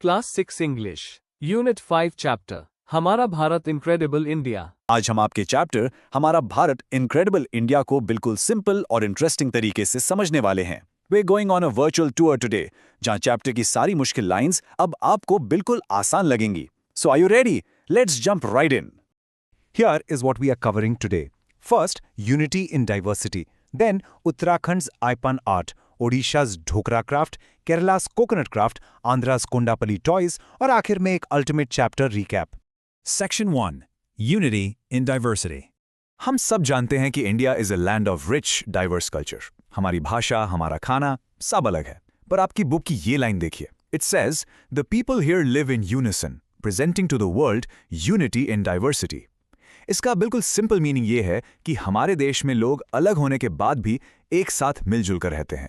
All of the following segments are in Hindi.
क्लास 6 इंग्लिश यूनिट 5 चैप्टर हमारा भारत इनक्रेडिबल इंडिया। आज हम आपके चैप्टर हमारा भारत इनक्रेडिबल इंडिया को बिल्कुल सिंपल और इंटरेस्टिंग तरीके से समझने वाले हैं। We going on a virtual tour today, जहां चैप्टर की सारी मुश्किल लाइंस अब आपको बिल्कुल आसान लगेंगी। So are you ready? Let's jump right in. Here is what we are covering today. First, unity in diversity. Then, Uttarakhand's Ipan art, Odisha's Dhokra craft, Kerala's coconut craft, Andhra's Kondapalli toys, और आखिर में एक ultimate chapter recap. Section 1. Unity in Diversity. हम सब जानते हैं कि India is a land of rich diverse culture. हमारी भाषा, हमारा खाना सब अलग है। पर आपकी बुक की ये लाइन देखिए। It says the people here live in unison, presenting to the world unity in diversity. इसका बिल्कुल सिंपल मीनिंग ये है कि हमारे देश में लोग अलग होने के बाद भी एक साथ मिलजुल कर रहते हैं।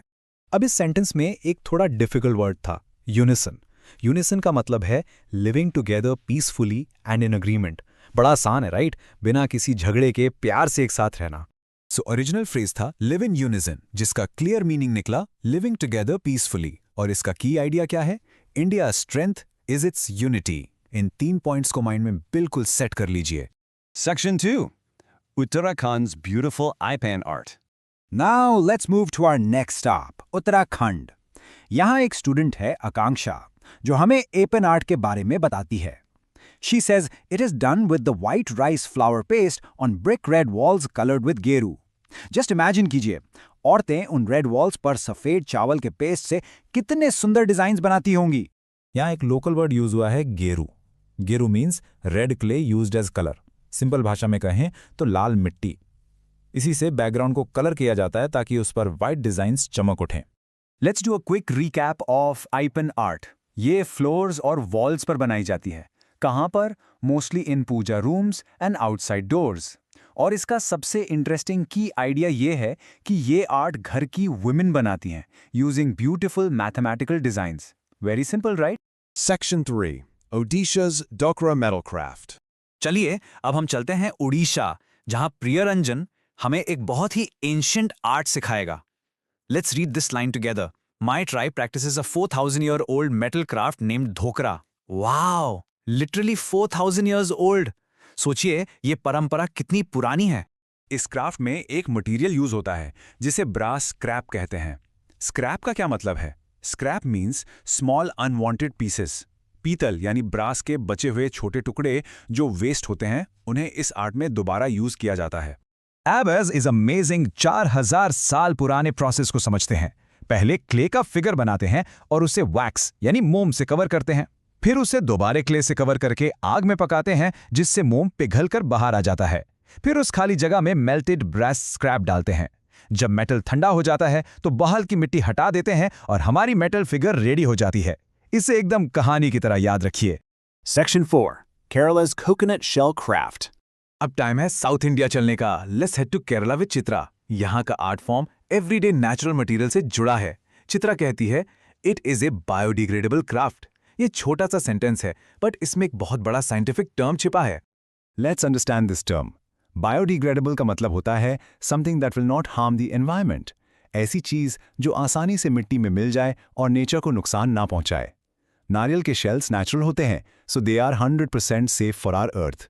अब इस सेंटेंस में एक थोड़ा डिफिकल्ट वर्ड था, यूनिसन। यूनिसन का मतलब है living together peacefully and in agreement. बड़ा आसान है, राइट? बिना किसी झगड़े के प्यार से एक साथ रहना। सो ओरिजिनल फ्रेज था लिव इन यूनिसन, जिसका क्लियर मीनिंग निकला लिविंग टुगेदर पीसफुली। और इसका की आइडिया क्या है? India strength is it's unity. In 3 points को माइंड में बिल्कुल सेट कर लीजिए। Section 2. Uttarakhand's beautiful Ipan art. Now let's move to our next stop, Uttarakhand. यहाँ एक स्टूडेंट है आकांक्षा, जो हमें एपन आर्ट के बारे में बताती है। She says it is done with the white rice flour paste on brick red walls colored with geru. Just imagine कीजिए, औरतें उन रेड वॉल्स पर सफेद चावल के पेस्ट से कितने सुंदर डिजाइन्स बनाती होंगी। यहाँ एक लोकल वर्ड यूज हुआ है, गेरू। गेरू means red clay used as colour. Simple भाषा में कहें तो लाल मिट्टी। इसी से बैकग्राउंड को कलर किया जाता है ताकि उस पर व्हाइट डिजाइन्स चमक उठें। Let's do a quick recap of Aipan art. ये फ्लोर्स और वॉल्स पर बनाई जाती है। कहाँ पर? Mostly in puja rooms and outside doors. और इसका सबसे इंटरेस्टिंग की आइडिया ये है कि ये आर्ट घर की वुमेन बनाती हैं using beautiful mathematical designs. Very simple, right? Section 3. Odisha's Dokra metal craft. चलिए अब हम चलते हैं उड़ीसा, जहां प्रियरंजन हमें एक बहुत ही एंशिएंट आर्ट सिखाएगा। Let's read this line together. My tribe practises a 4000 year old metal craft named Dhokra. Wow, literally 4000 years old. सोचिए ये परंपरा कितनी पुरानी है। इस क्राफ्ट में एक मटेरियल यूज होता है जिसे ब्रास स्क्रैप कहते हैं। स्क्रैप का क्या मतलब है? Scrap means small unwanted pieces. पीतल यानी ब्रास के बचे हुए छोटे टुकड़े जो वेस्ट होते हैं, उन्हें इस आर्ट में दोबारा यूज किया जाता है। एबेज इज अमेजिंग। 4000 साल पुराने प्रोसेस को समझते हैं। पहले क्ले का फिगर बनाते हैं और उसे वैक्स यानी मोम से कवर करते हैं। फिर उसे दोबारा क्ले से कवर करके आग में पकाते हैं, जिससे मोम पिघलकर बाहर आ जाता है। फिर उस खाली जगह में मेल्टेड ब्रास स्क्रैप डालते हैं। जब मेटल ठंडा हो जाता है तो बाहर की मिट्टी हटा देते हैं और हमारी मेटल फिगर रेडी हो जाती है। इसे एकदम कहानी की तरह याद रखिए। Section 4. Kerala's coconut shell craft. अब टाइम है साउथ इंडिया चलने का। Let's head to Kerala with Chitra. यहाँ का art form everyday natural material से जुड़ा है। चित्रा कहती है it is a biodegradable craft. ये छोटा सा सेंटेंस है, बट इसमें एक बहुत बड़ा साइंटिफिक टर्म छिपा है। Let's understand this term. Biodegradable का मतलब होता है something that will not harm the environment. ऐसी चीज जो आसानी से मिट्टी में मिल जाए और नेचर को नुकसान ना पहुंचाए। नारियल के शेल्स नेचुरल होते हैं, so they are 100% safe for our earth.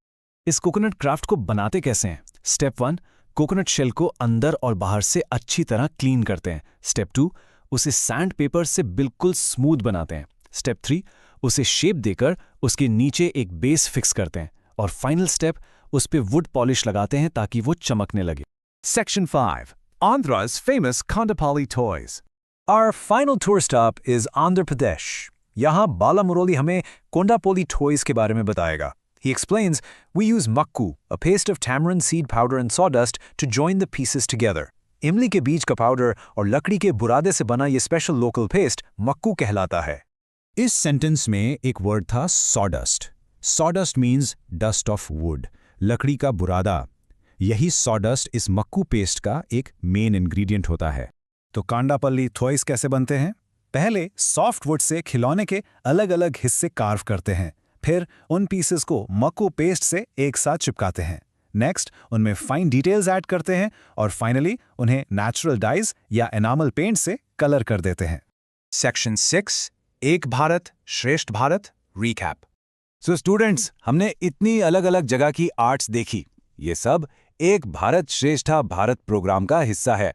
इस कोकोनट क्राफ्ट को बनाते कैसे हैं? स्टेप 1, कोकोनट शेल को अंदर और बाहर से अच्छी तरह क्लीन करते हैं। स्टेप 2, उसे सैंड पेपर से बिल्कुल स्मूथ बनाते हैं। स्टेप 3, उसे शेप देकर उसके नीचे एक बेस फिक्स करते हैं। और फाइनल स्टेप, उस पे वुड पॉलिश लगाते हैं ताकि वो चमकने लगे। Section 5. Andhra's famous Kondapalli toys. Our final tour stop is Andhra Pradesh. यहाँ बाला मुरली हमें कोंडापोली टॉयज के बारे में बताएगा। He explains, we use makku, a paste of tamarind seed powder and sawdust to join the pieces together. इमली के बीज का पाउडर और लकड़ी के बुरादे से बना ये स्पेशल लोकल पेस्ट मक्कू कहलाता है। इस सेंटेंस में एक वर्ड था sawdust. Sawdust means dust of would, लकड़ी का बुरादा। यही सॉडस्ट इस मक्कू पेस्ट का एक मेन इंग्रेडिएंट होता है। तो कांडापल्ली टॉयज कैसे बनते हैं? पहले सॉफ्ट वुड से खिलौने के अलग अलग हिस्से कार्व करते हैं। फिर उन पीसेस को मक्कू पेस्ट से एक साथ चिपकाते हैं। नेक्स्ट उनमें फाइन डिटेल्स ऐड करते हैं और फाइनली उन्हें नेचुरल डाइज या एनामल पेंट से कलर कर देते हैं। Section 6. एक भारत श्रेष्ठ भारत रीकैप। सो स्टूडेंट्स, हमने इतनी अलग अलग जगह की आर्ट्स देखी। ये सब एक भारत श्रेष्ठ भारत प्रोग्राम का हिस्सा है।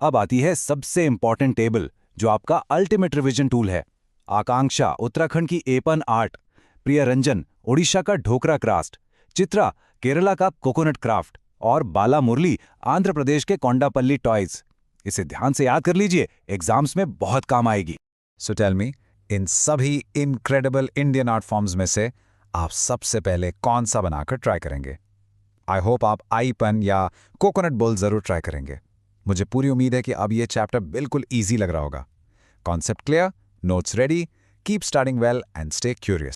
अब आती है सबसे इंपॉर्टेंट टेबल, जो आपका अल्टीमेट रिवीजन टूल है। आकांक्षा उत्तराखंड की एपन आर्ट, प्रियरंजन ओडिशा का ढोकरा क्राफ्ट, चित्रा केरला का कोकोनट क्राफ्ट और बाला मुरली आंध्र प्रदेश के कोंडापल्ली टॉयज। इसे ध्यान से याद कर लीजिए, एग्जाम्स में बहुत काम आएगी। सो टेल मी, इन सभी इनक्रेडिबल इंडियन आर्ट फॉर्म्स में से आप सबसे पहले कौन सा बनाकर ट्राई करेंगे? आई होप आप आईपन या कोकोनट बोल जरूर ट्राई करेंगे। मुझे पूरी उम्मीद है कि अब ये चैप्टर बिल्कुल ईजी लग रहा होगा। Concept clear, notes ready, keep starting well and stay curious.